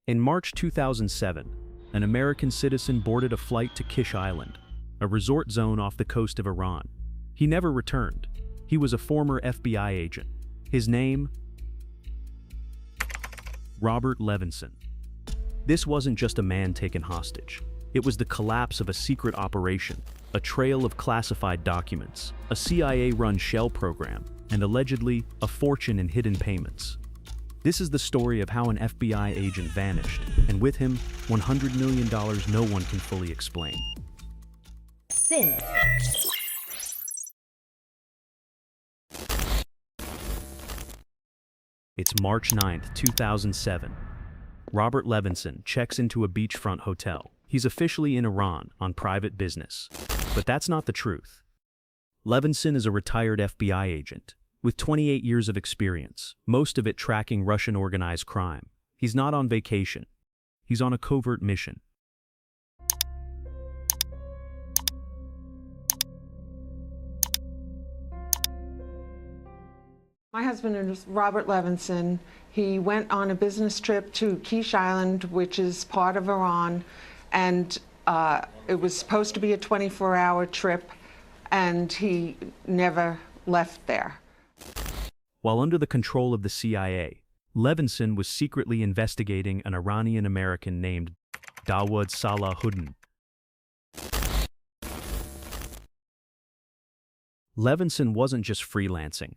In March 2007, an American citizen boarded a flight to Kish Island, a resort zone off the coast of Iran. He never returned. He was a former FBI agent. His name? Robert Levinson. This wasn't just a man taken hostage. It was the collapse of a secret operation, a trail of classified documents, a CIA-run shell program, and allegedly a fortune in hidden payments. This is the story of how an FBI agent vanished, and with him, $100 million no one can fully explain. Sin. It's March 9th, 2007. Robert Levinson checks into a beachfront hotel. He's officially in Iran on private business. But that's not the truth. Levinson is a retired FBI agent with 28 years of experience, most of it tracking Russian organized crime. He's not on vacation. He's on a covert mission. My husband is Robert Levinson. He went on a business trip to Kish Island, which is part of Iran, and it was supposed to be a 24-hour trip, and he never left there. While under the control of the CIA, Levinson was secretly investigating an Iranian-American named Dawood Salahuddin. Levinson wasn't just freelancing.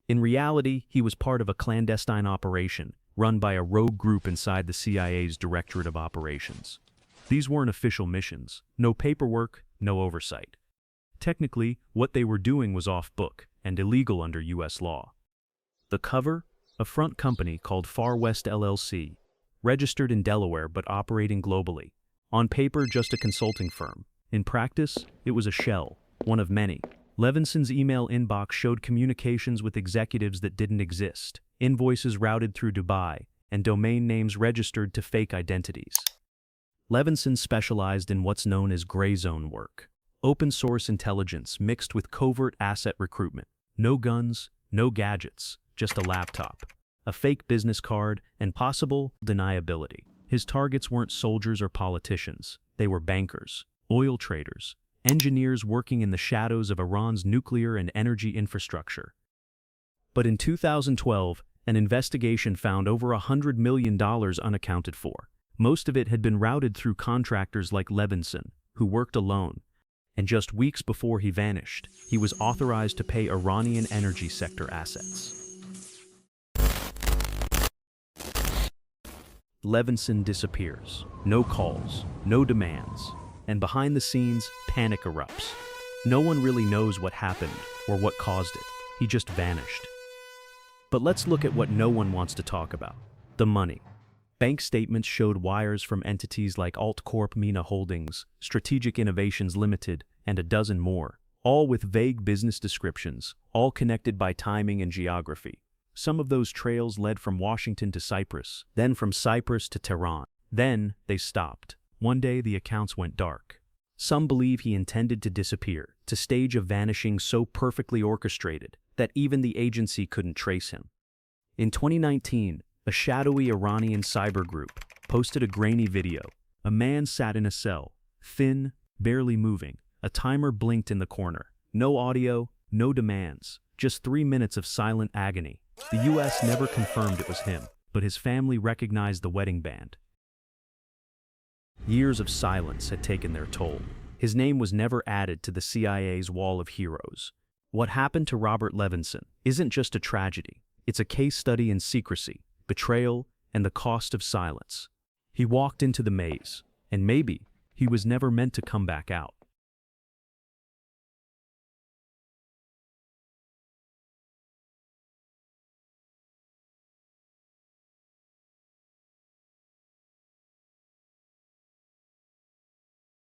In reality, he was part of a clandestine operation run by a rogue group inside the CIA's Directorate of Operations. These weren't official missions, no paperwork, no oversight. Technically, what they were doing was off-book and illegal under U.S. law. The cover? A front company called Far West LLC, registered in Delaware but operating globally. On paper, just a consulting firm. In practice, it was a shell, one of many. Levinson's email inbox showed communications with executives that didn't exist, invoices routed through Dubai, and domain names registered to fake identities. Levinson specialized in what's known as gray zone work, open-source intelligence mixed with covert asset recruitment. No guns, no gadgets, just a laptop, a fake business card, and possible deniability. His targets weren't soldiers or politicians. They were bankers, oil traders, engineers working in the shadows of Iran's nuclear and energy infrastructure. But in 2012, an investigation found over $100 million unaccounted for. Most of it had been routed through contractors like Levinson, who worked alone. And just weeks before he vanished, he was authorized to pay Iranian energy sector assets. Levinson disappears. No calls, no demands. And behind the scenes, panic erupts. No one really knows what happened or what caused it. He just vanished. But let's look at what no one wants to talk about: the money. Bank statements showed wires from entities like AltCorp Mina Holdings, Strategic Innovations Limited, and a dozen more, all with vague business descriptions, all connected by timing and geography. Some of those trails led from Washington to Cyprus, then from Cyprus to Tehran. Then they stopped. One day the accounts went dark. Some believe he intended to disappear, to stage a vanishing so perfectly orchestrated that even the agency couldn't trace him. In 2019, a shadowy Iranian cyber group posted a grainy video. A man sat in a cell, thin, barely moving. A timer blinked in the corner. No audio, no demands, just 3 minutes of silent agony. The U.S. never confirmed it was him, but his family recognized the wedding band. Years of silence had taken their toll. His name was never added to the CIA's wall of heroes. What happened to Robert Levinson isn't just a tragedy. It's a case study in secrecy, betrayal, and the cost of silence. He walked into the maze, and maybe he was never meant to come back out.